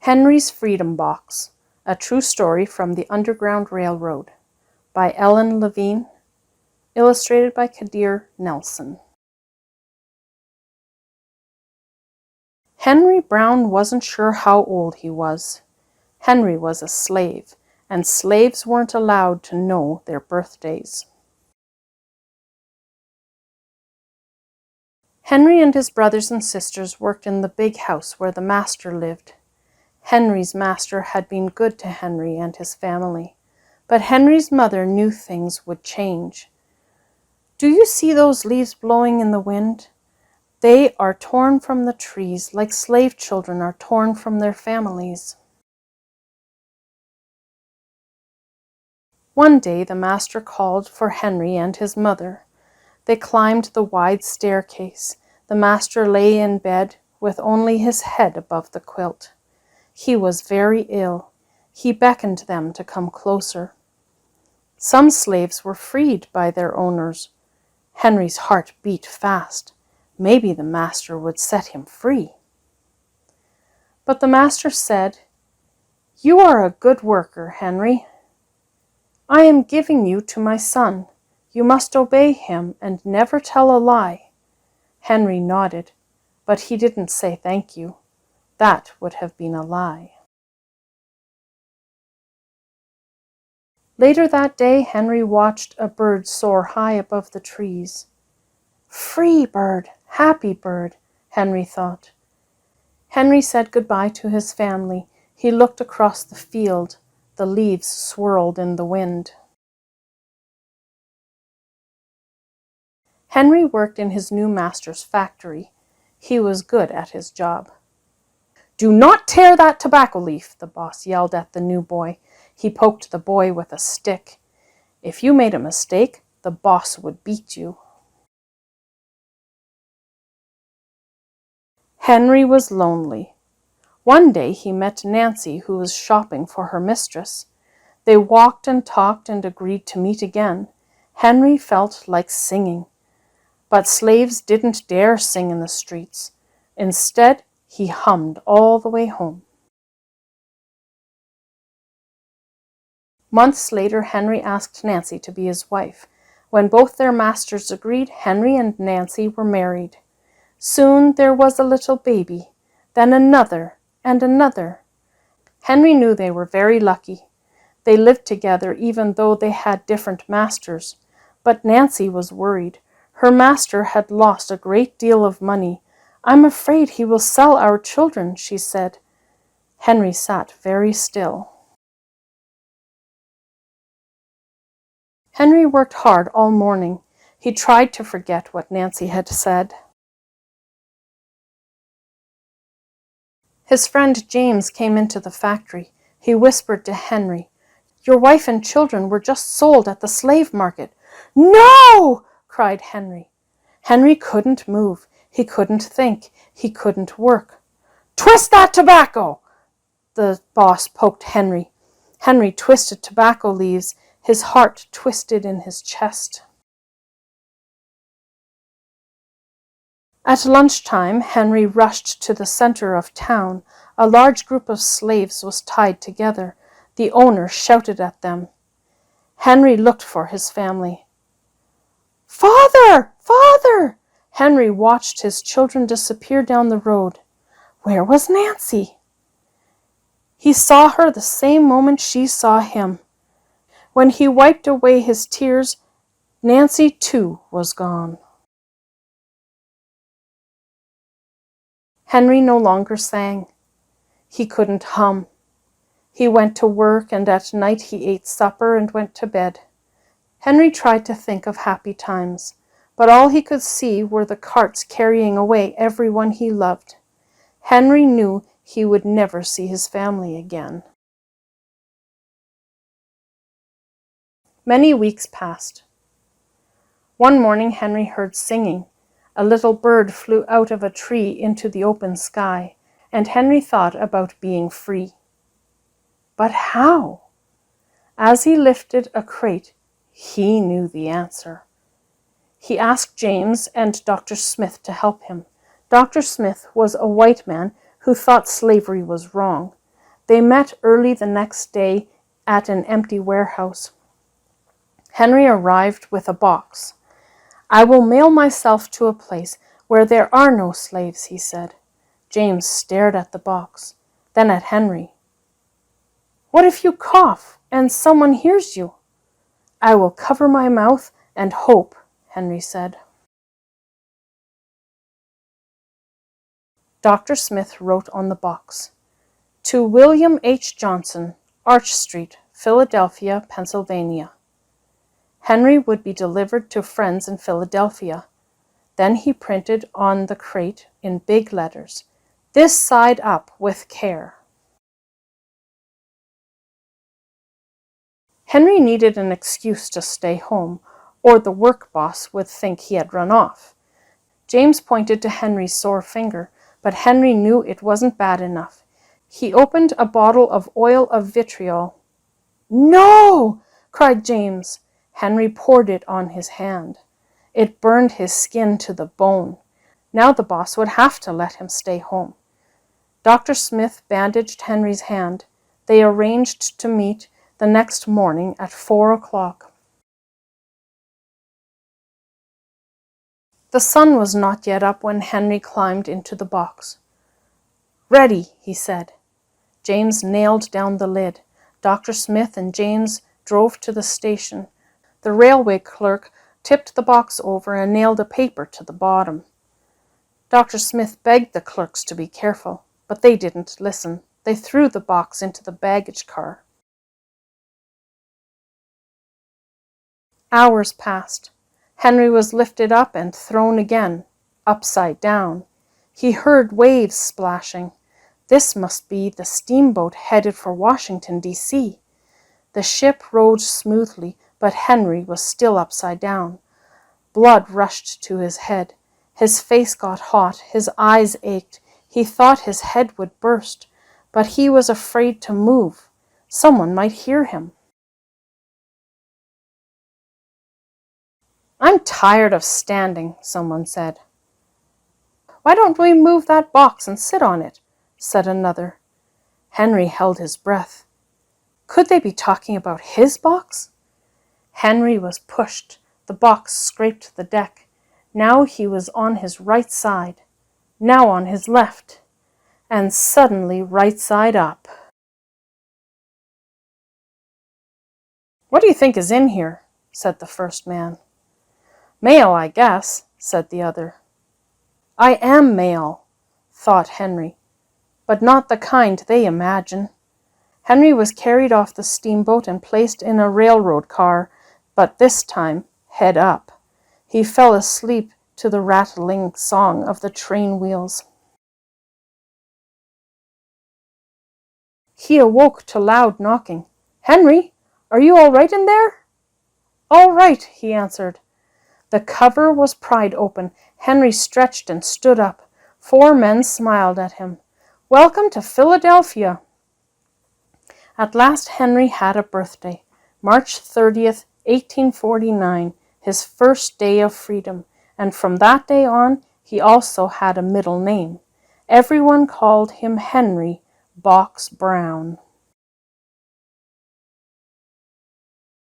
Henry's Freedom Box, a true story from the Underground Railroad, by Levine, illustrated by Kadie Nelson. Henry Brown wasn't sure how old he was. Henry was a slave, and slaves weren't allowed to know their birthdays. Henry and his brothers and sisters worked in the big house where the master lived. Henry's master had been good to Henry and his family, but Henry's mother knew things would change. "Do you see those leaves blowing in the wind? They are torn from the trees like slave children are torn from their families." One day the master called for Henry and his mother. They climbed the wide staircase. The master lay in bed with only his head above the quilt. He was very ill. He beckoned them to come closer. Some slaves were freed by their owners. Henry's heart beat fast. Maybe the master would set him free. But the master said, "You are a good worker, Henry. I am giving you to my son. You must obey him and never tell a lie." Henry nodded, but he didn't say thank you. That would have been a lie. Later that day, Henry watched a bird soar high above the trees. "Free bird, happy bird," Henry thought. Henry said goodbye to his family. He looked across the field. The leaves swirled in the wind. Henry worked in his new master's factory. He was good at his job. "Do not tear that tobacco leaf," the boss yelled at the new boy. He poked the boy with a stick. If you made a mistake, the boss would beat you. Henry was lonely. One day he met Nancy, who was shopping for her mistress. They walked and talked and agreed to meet again. Henry felt like singing. But slaves didn't dare sing in the streets. Instead, he hummed all the way home. Months later, Henry asked Nancy to be his wife. When both their masters agreed, Henry and Nancy were married. Soon there was a little baby, then another and another. Henry knew they were very lucky. They lived together even though they had different masters. But Nancy was worried. Her master had lost a great deal of money. "I'm afraid he will sell our children," she said. Henry sat very still. Henry worked hard all morning. He tried to forget what Nancy had said. His friend James came into the factory. He whispered to Henry, "Your wife and children were just sold at the slave market." "No!" cried Henry. Henry couldn't move. He couldn't think. He couldn't work. "Twist that tobacco!" The boss poked Henry. Henry twisted tobacco leaves. His heart twisted in his chest. At lunchtime, Henry rushed to the center of town. A large group of slaves was tied together. The owner shouted at them. Henry looked for his family. "Father! Father!" Henry watched his children disappear down the road. Where was Nancy? He saw her the same moment she saw him. When he wiped away his tears, Nancy too was gone. Henry no longer sang. He couldn't hum. He went to work, and at night he ate supper and went to bed. Henry tried to think of happy times, but all he could see were the carts carrying away everyone he loved. Henry knew he would never see his family again. Many weeks passed. One morning Henry heard singing. A little bird flew out of a tree into the open sky, and Henry thought about being free. But how? As he lifted a crate, he knew the answer. He asked James and Dr. Smith to help him. Dr. Smith was a white man who thought slavery was wrong. They met early the next day at an empty warehouse. Henry arrived with a box. "I will mail myself to a place where there are no slaves," he said. James stared at the box, then at Henry. "What if you cough and someone hears you?" "I will cover my mouth and hope," Henry said. Dr. Smith wrote on the box, "To William H. Johnson, Arch Street, Philadelphia, Pennsylvania." Henry would be delivered to friends in Philadelphia. Then he printed on the crate in big letters, "This side up with care." Henry needed an excuse to stay home, or the work boss would think he had run off. James pointed to Henry's sore finger, but Henry knew it wasn't bad enough. He opened a bottle of oil of vitriol. "No!" cried James. Henry poured it on his hand. It burned his skin to the bone. Now the boss would have to let him stay home. Dr. Smith bandaged Henry's hand. They arranged to meet the next morning at 4 o'clock. The sun was not yet up when Henry climbed into the box. "Ready," he said. James nailed down the lid. Dr. Smith and James drove to the station. The railway clerk tipped the box over and nailed a paper to the bottom. Dr. Smith begged the clerks to be careful, but they didn't listen. They threw the box into the baggage car. Hours passed. Henry was lifted up and thrown again, upside down. He heard waves splashing. This must be the steamboat headed for Washington, D.C. The ship rode smoothly, but Henry was still upside down. Blood rushed to his head. His face got hot. His eyes ached. He thought his head would burst, but he was afraid to move. Someone might hear him. "I'm tired of standing," someone said. "Why don't we move that box and sit on it?" said another. Henry held his breath. Could they be talking about his box? Henry was pushed. The box scraped the deck. Now he was on his right side, now on his left, and suddenly right side up. "What do you think is in here?" said the first man. "Mail, I guess," said the other. "I am mail," thought Henry, "but not the kind they imagine." Henry was carried off the steamboat and placed in a railroad car, but this time head up. He fell asleep to the rattling song of the train wheels. He awoke to loud knocking. "Henry, are you all right in there?" "All right," he answered. The cover was pried open. Henry stretched and stood up. 4 men smiled at him. "Welcome to Philadelphia." At last Henry had a birthday, March 30th, 1849, his first day of freedom, and from that day on he also had a middle name. Everyone called him Henry Box Brown.